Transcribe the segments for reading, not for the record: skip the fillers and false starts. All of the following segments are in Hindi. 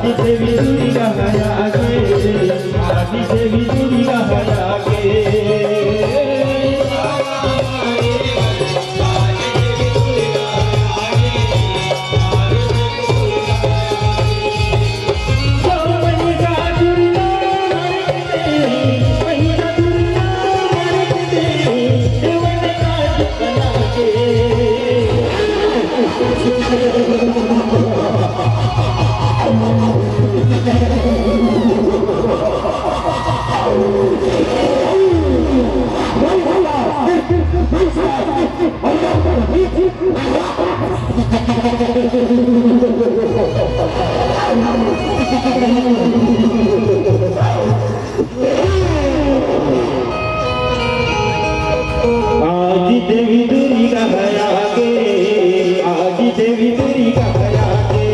आदि देवी दुर्गा आगे, आदि देवी दुर्गा आगे। आदि देवी दुर्गा आगे, आदि देवी दुर्गा आगे।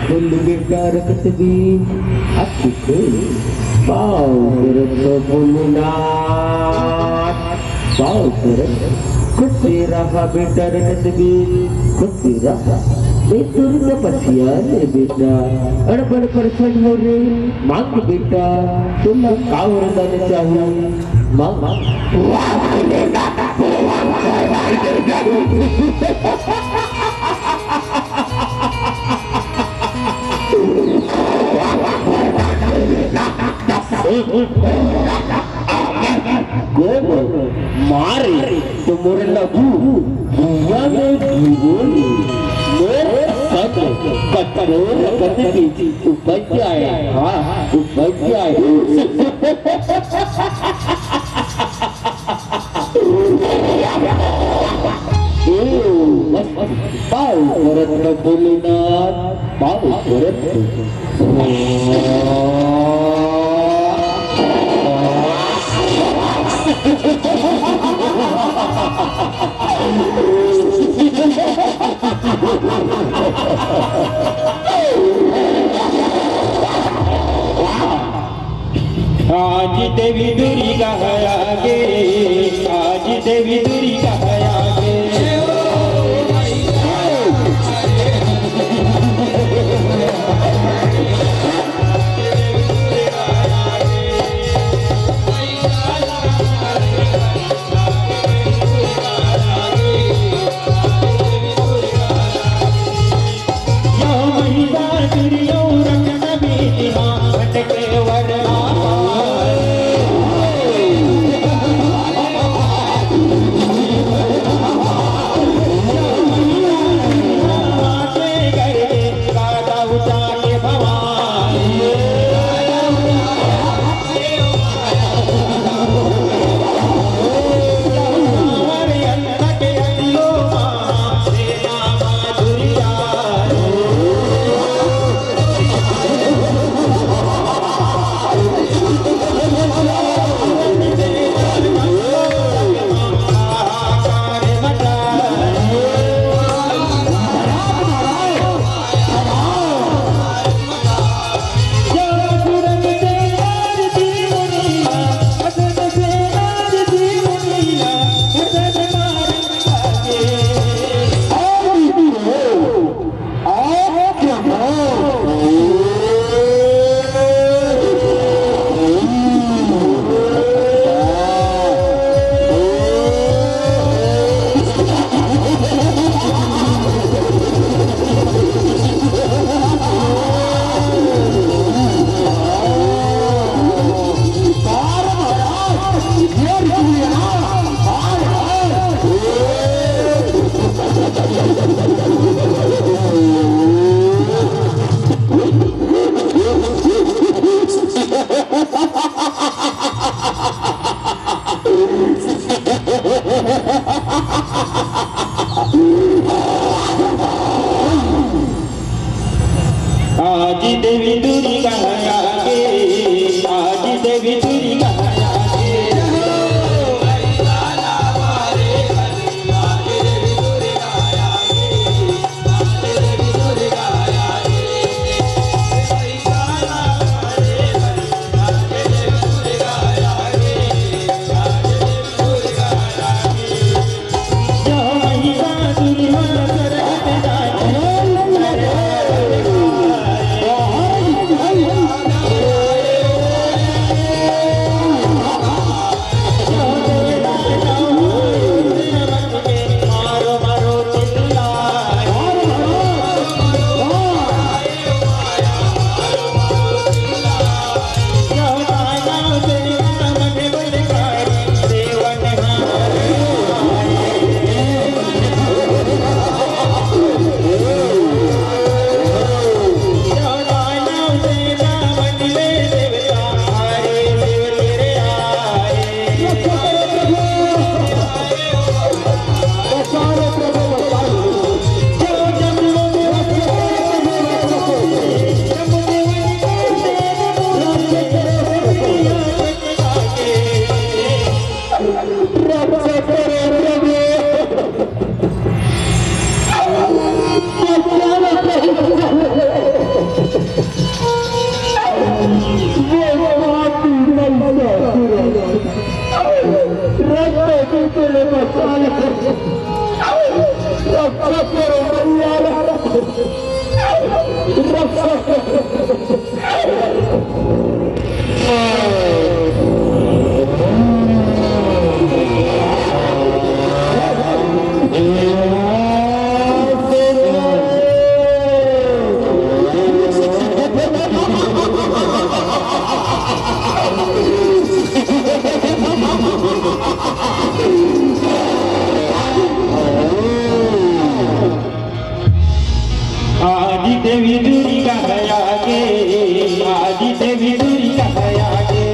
खोल बेटा रखत भी अखी खोल पाव करत भोलेनाथ पाव करत खुद रहा बेटा रखत भी खुद रहा बेतुर तपस्या ले बेटा अड़बड़ परछन हो रे मांग बेटा तुम का वरदान चाहिए मांग मारे तो मोरे लगू बुआ में जीवोली मोरे सद कटोर कटकी उपज आए हाँ उपज आए पाव करत भोलेनाथ पाव करत आज देवी दुर्गा है आगे आज देवी दुर्गा है आगे आज देवी दुर्गा आगे आज देवी दुर्गा देवी दुर्गा है आगे, आज देवी दुर्गा है आगे।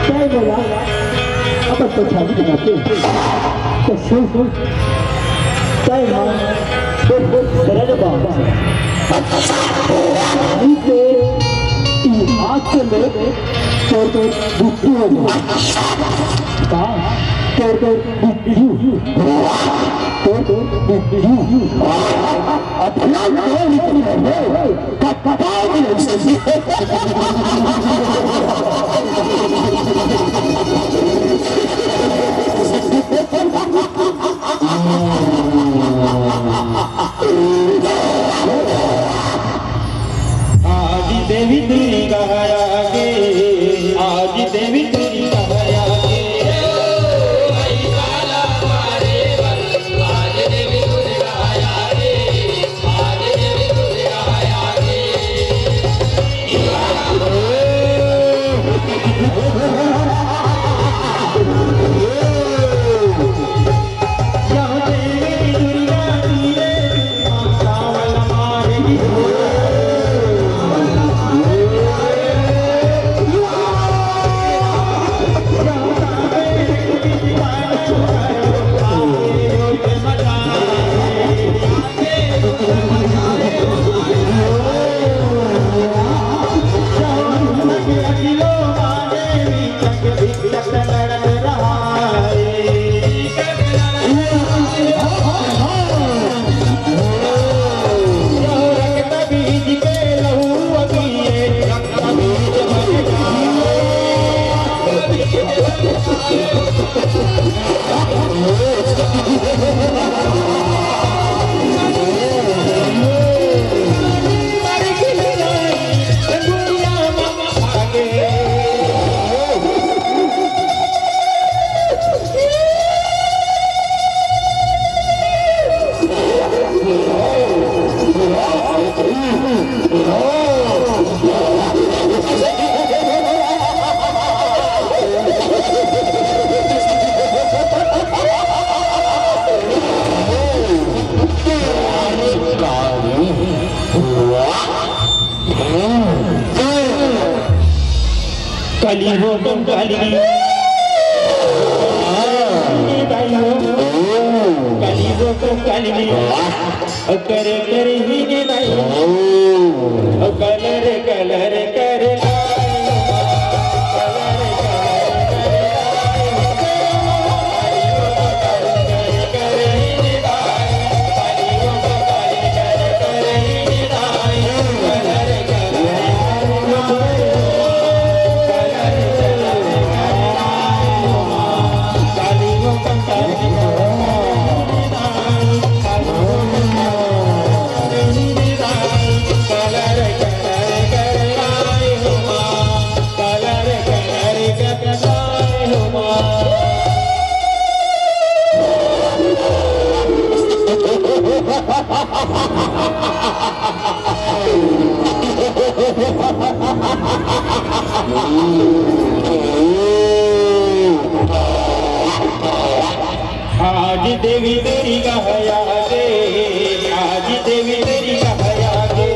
काय बोला आपण तो छान दिसते तो शो काय ना सरळ बाबा इथे आंख में तो बुद्धि हो का तो बुद्धि तो बुद्धि अपना आज देवी दुर्गा है आगे, आज देवी दुर्गा है आगे। काली हो तुम काली बाई हो काली हो तुम काली करे करे ही ने बाई कलर कलर करे आज देवी तेरी गया गे आज देवी तेरी गया गे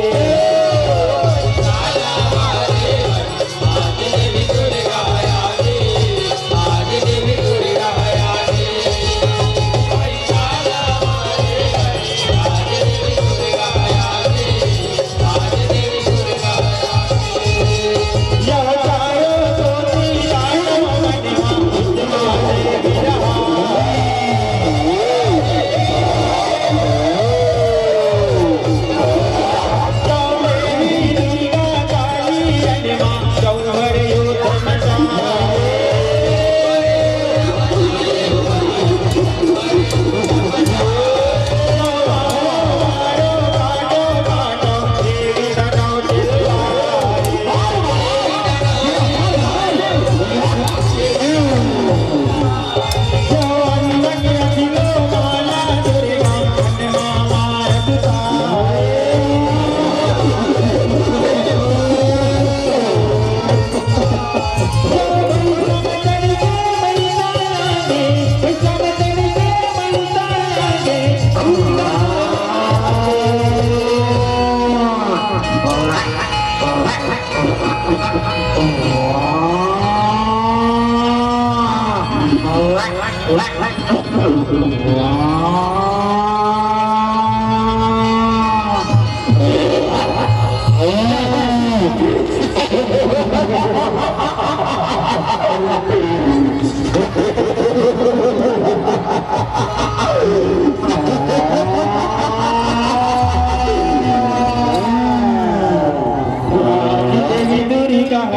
देवी तेरी गया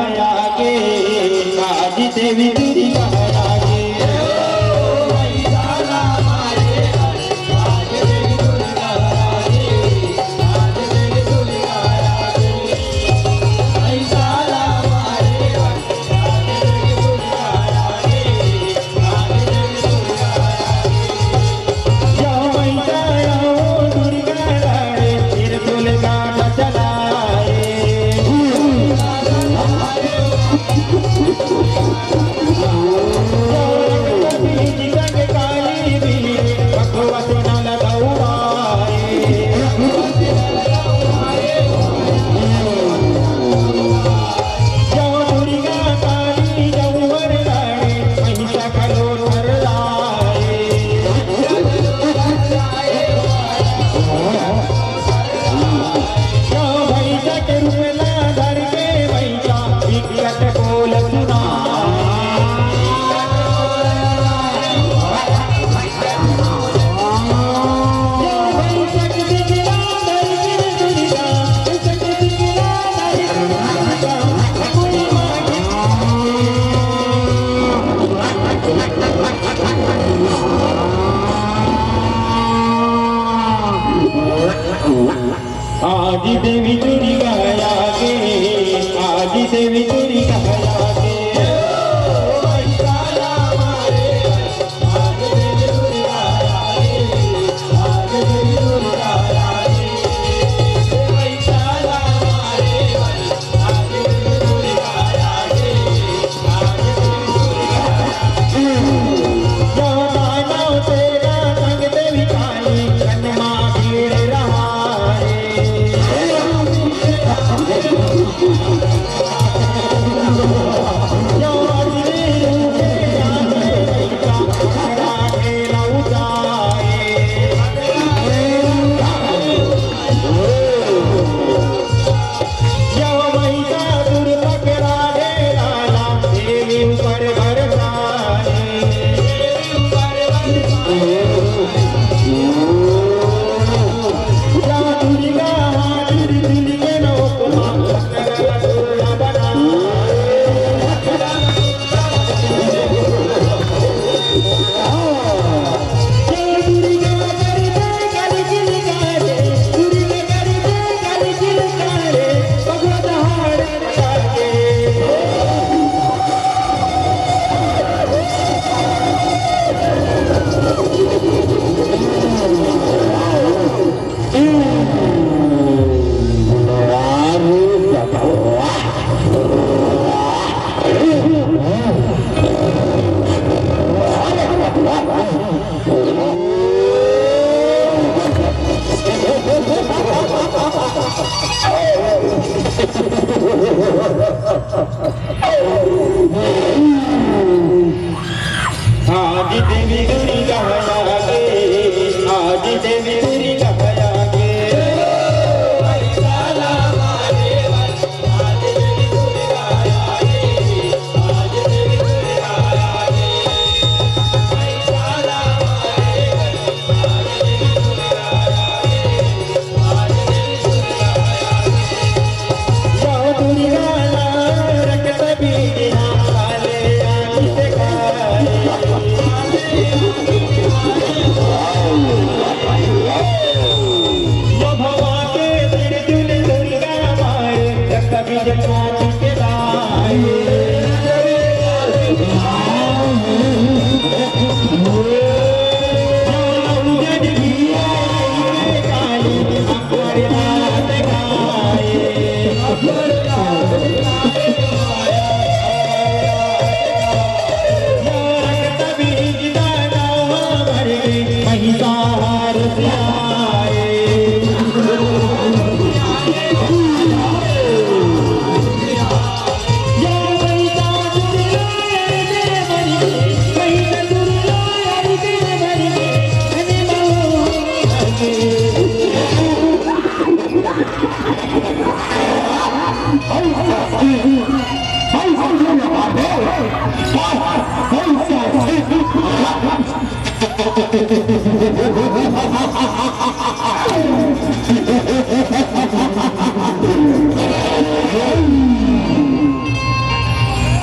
गे आज देवी तेरी गया गे आज देवी तेरी गया गे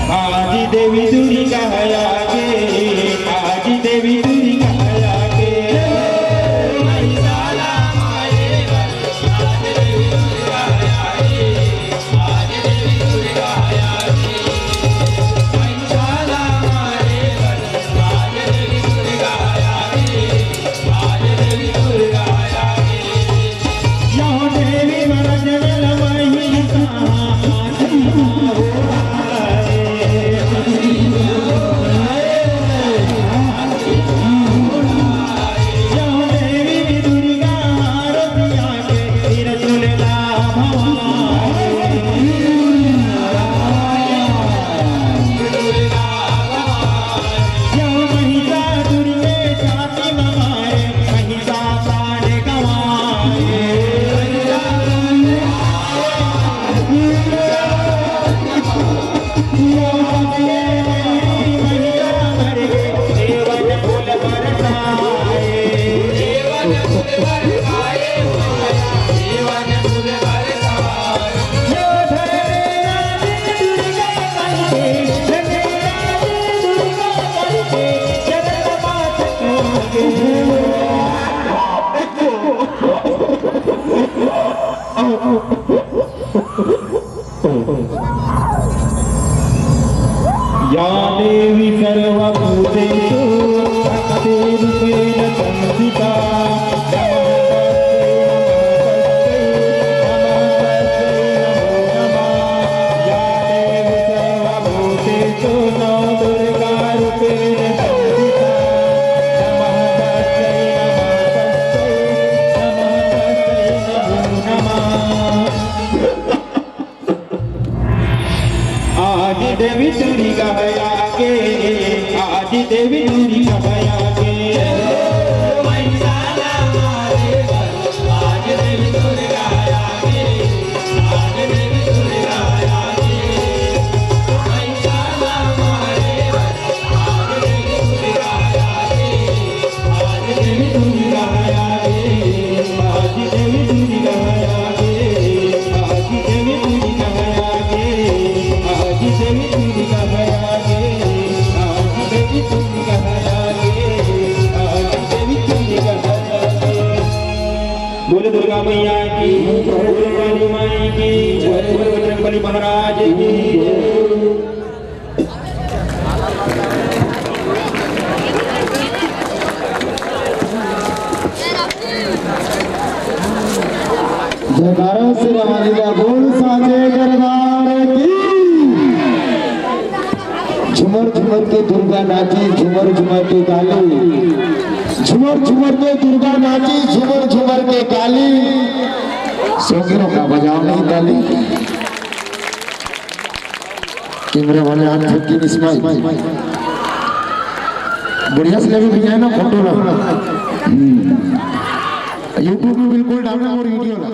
आज देवी दुर्गा आगे, आज देवी दुर्गा आगे। महिषाला मारे वर, आज देवी दुर्गा आगे, आज देवी दुर्गा आगे। महिषाला मारे वर, आज देवी दुर्गा आगे, आज देवी दुर्गा आगे। यो देवी वर जगल महिषा या देवी सर्वभूतेषु शक्तिरूपेण संस्थिता। या देवी सर्वभूतेषु नवदुर्गारूपेण संस्थिता। आज देवी दुर्गा आगे, आज देवी दुर्गा आगे। महिषाला मारे वर, आज देवी दुर्गा आगे, आज देवी दुर्गा आगे। महिषाला मारे वर, आज देवी दुर्गा आगे, आज देवी दुर्गा आगे, आज देवी दुर्गा आगे, आज देवी दुर्गा आगे। आज देवी दुर्गा आगे, आज देवी दुर्गा आगे, आज देवी दुर्गा आगे। बोले दुर्गा मैया की, बोले काली माई की, बोले बजरंगबली महाराज की। जयकारा से हमारी बोल साचे दरबार की। झुमर झुमर के दुर्गा नाची, झुमर झुमर के काली, झुमर झुमर के दुर्गा नाची, झुमर झुमर के काली। सोकरों का बजाओ नहीं ताली। कैमरे वाले हाथ ठोकी इस्माइल बढ़िया से लगे भैया ना फोटो ना। यूट्यूब में बिल्कुल डालना और वीडियो ना।